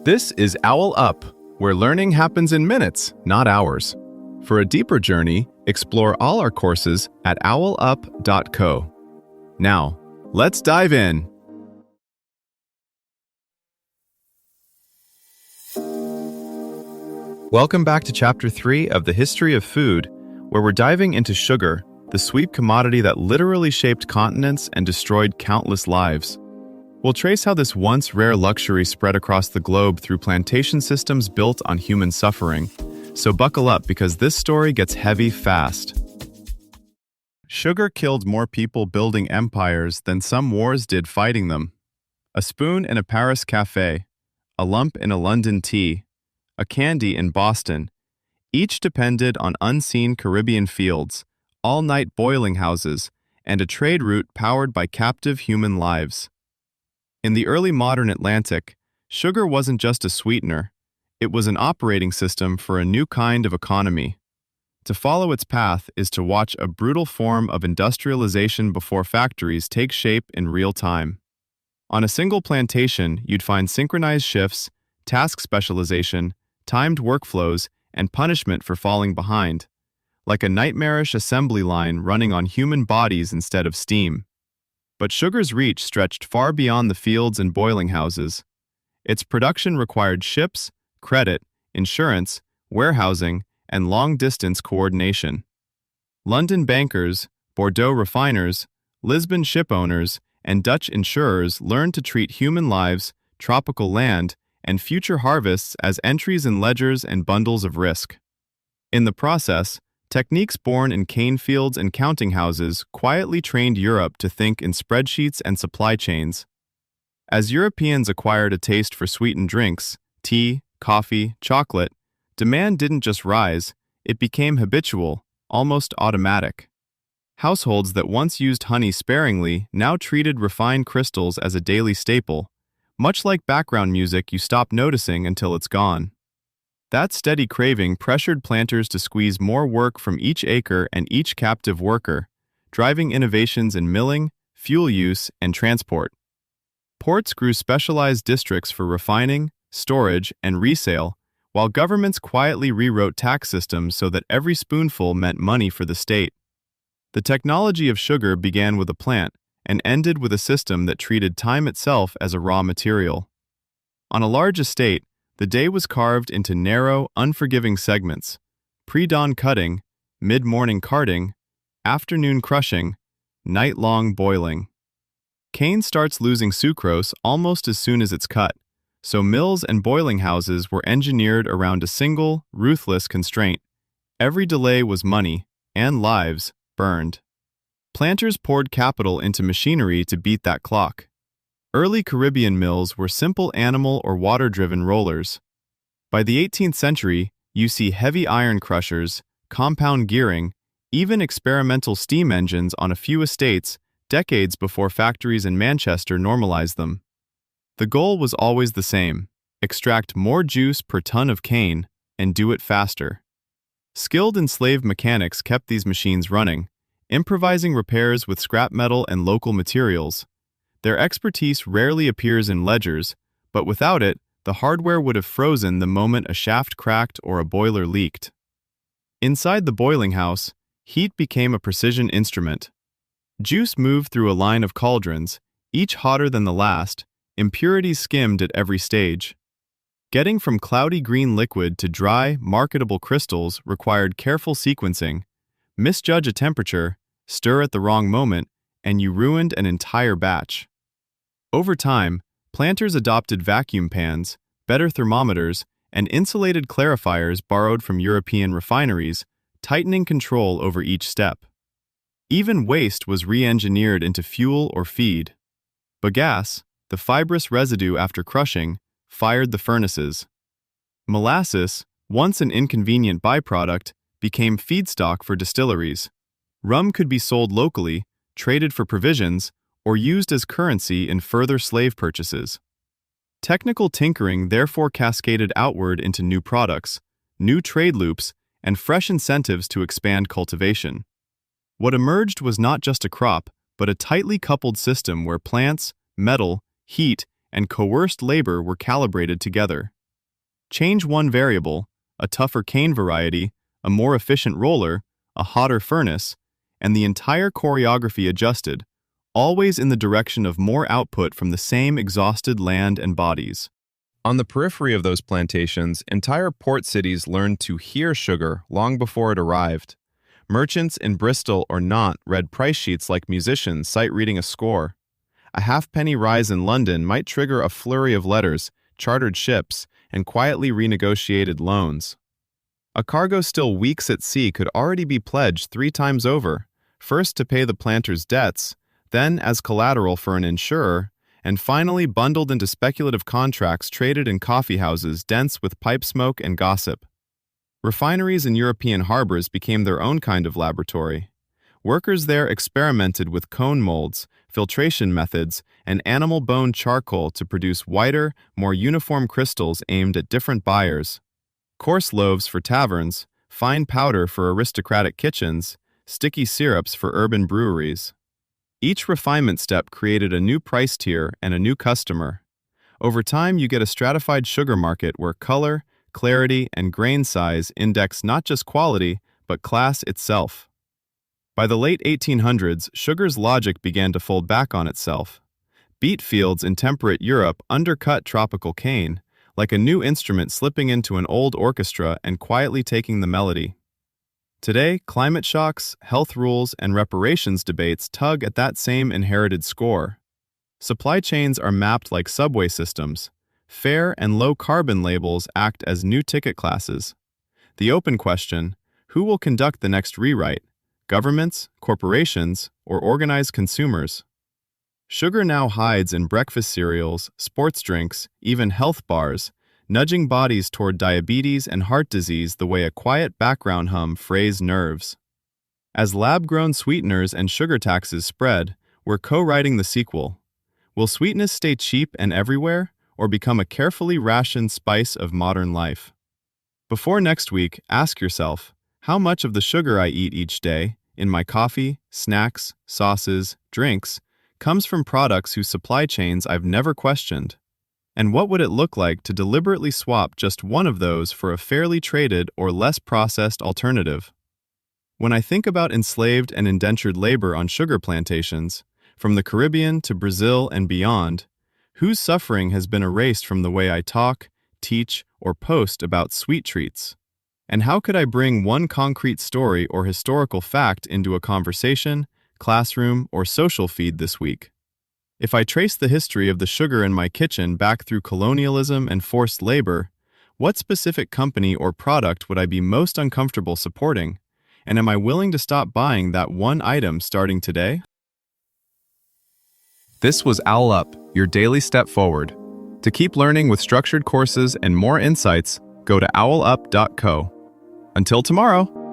This is OwlUp, where learning happens in minutes, not hours. For a deeper journey, explore all our courses at owlup.co. Now, let's dive in. Welcome back to Chapter 3 of the History of Food, where we're diving into sugar, the sweet commodity that literally shaped continents and destroyed countless lives. We'll trace how this once rare luxury spread across the globe through plantation systems built on human suffering. So buckle up because this story gets heavy fast. Sugar killed more people building empires than some wars did fighting them. A spoon in a Paris cafe, a lump in a London tea, a candy in Boston, each depended on unseen Caribbean fields, all-night boiling houses, and a trade route powered by captive human lives. In the early modern Atlantic, sugar wasn't just a sweetener, it was an operating system for a new kind of economy. To follow its path is to watch a brutal form of industrialization before factories take shape in real time. On a single plantation, you'd find synchronized shifts, task specialization, timed workflows, and punishment for falling behind, like a nightmarish assembly line running on human bodies instead of steam. But sugar's reach stretched far beyond the fields and boiling houses. Its production required ships, credit, insurance, warehousing, and long-distance coordination. London bankers, Bordeaux refiners, Lisbon shipowners, and Dutch insurers learned to treat human lives, tropical land, and future harvests as entries in ledgers and bundles of risk. In the process, techniques born in cane fields and counting houses quietly trained Europe to think in spreadsheets and supply chains. As Europeans acquired a taste for sweetened drinks, tea, coffee, chocolate, demand didn't just rise, it became habitual, almost automatic. Households that once used honey sparingly now treated refined crystals as a daily staple, much like background music you stop noticing until it's gone. That steady craving pressured planters to squeeze more work from each acre and each captive worker, driving innovations in milling, fuel use, and transport. Ports grew specialized districts for refining, storage, and resale, while governments quietly rewrote tax systems so that every spoonful meant money for the state. The technology of sugar began with a plant and ended with a system that treated time itself as a raw material. On a large estate, the day was carved into narrow, unforgiving segments: pre-dawn cutting, mid-morning carting, afternoon crushing, night-long boiling. Cane starts losing sucrose almost as soon as it's cut, so mills and boiling houses were engineered around a single, ruthless constraint. Every delay was money, and lives burned. Planters poured capital into machinery to beat that clock. Early Caribbean mills were simple animal or water-driven rollers. By the 18th century, you see heavy iron crushers, compound gearing, even experimental steam engines on a few estates decades before factories in Manchester normalized them. The goal was always the same: extract more juice per ton of cane and do it faster. Skilled enslaved mechanics kept these machines running, improvising repairs with scrap metal and local materials. Their expertise rarely appears in ledgers, but without it, the hardware would have frozen the moment a shaft cracked or a boiler leaked. Inside the boiling house, heat became a precision instrument. Juice moved through a line of cauldrons, each hotter than the last, impurities skimmed at every stage. Getting from cloudy green liquid to dry, marketable crystals required careful sequencing. Misjudge a temperature, stir at the wrong moment, and you ruined an entire batch. Over time, planters adopted vacuum pans, better thermometers, and insulated clarifiers borrowed from European refineries, tightening control over each step. Even waste was re-engineered into fuel or feed. Bagasse, the fibrous residue after crushing, fired the furnaces. Molasses, once an inconvenient byproduct, became feedstock for distilleries. Rum could be sold locally, traded for provisions, or used as currency in further slave purchases. Technical tinkering therefore cascaded outward into new products, new trade loops, and fresh incentives to expand cultivation. What emerged was not just a crop, but a tightly coupled system where plants, metal, heat, and coerced labor were calibrated together. Change one variable, a tougher cane variety, a more efficient roller, a hotter furnace, and the entire choreography adjusted, always in the direction of more output from the same exhausted land and bodies. On the periphery of those plantations, entire port cities learned to hear sugar long before it arrived. Merchants in Bristol or Nantes read price sheets like musicians sight-reading a score. A halfpenny rise in London might trigger a flurry of letters, chartered ships, and quietly renegotiated loans. A cargo still weeks at sea could already be pledged 3 times over, first to pay the planter's debts, then as collateral for an insurer, and finally bundled into speculative contracts traded in coffeehouses dense with pipe smoke and gossip. Refineries in European harbors became their own kind of laboratory. Workers there experimented with cone molds, filtration methods, and animal bone charcoal to produce whiter, more uniform crystals aimed at different buyers. Coarse loaves for taverns, fine powder for aristocratic kitchens, sticky syrups for urban breweries. Each refinement step created a new price tier and a new customer. Over time, you get a stratified sugar market where color, clarity, and grain size index not just quality, but class itself. By the late 1800s, sugar's logic began to fold back on itself. Beet fields in temperate Europe undercut tropical cane, like a new instrument slipping into an old orchestra and quietly taking the melody. Today, climate shocks, health rules, and reparations debates tug at that same inherited score. Supply chains are mapped like subway systems. Fair and low-carbon labels act as new ticket classes. The open question, who will conduct the next rewrite? Governments, corporations, or organized consumers? Sugar now hides in breakfast cereals, sports drinks, even health bars, nudging bodies toward diabetes and heart disease the way a quiet background hum frays nerves. As lab-grown sweeteners and sugar taxes spread, we're co-writing the sequel. Will sweetness stay cheap and everywhere, or become a carefully rationed spice of modern life? Before next week, ask yourself, how much of the sugar I eat each day, in my coffee, snacks, sauces, drinks, comes from products whose supply chains I've never questioned? And what would it look like to deliberately swap just one of those for a fairly traded or less processed alternative? When I think about enslaved and indentured labor on sugar plantations, from the Caribbean to Brazil and beyond, whose suffering has been erased from the way I talk, teach, or post about sweet treats? And how could I bring one concrete story or historical fact into a conversation, classroom, or social feed this week? If I trace the history of the sugar in my kitchen back through colonialism and forced labor, what specific company or product would I be most uncomfortable supporting? And am I willing to stop buying that one item starting today? This was OwlUp, your daily step forward. To keep learning with structured courses and more insights, go to owlup.co. Until tomorrow!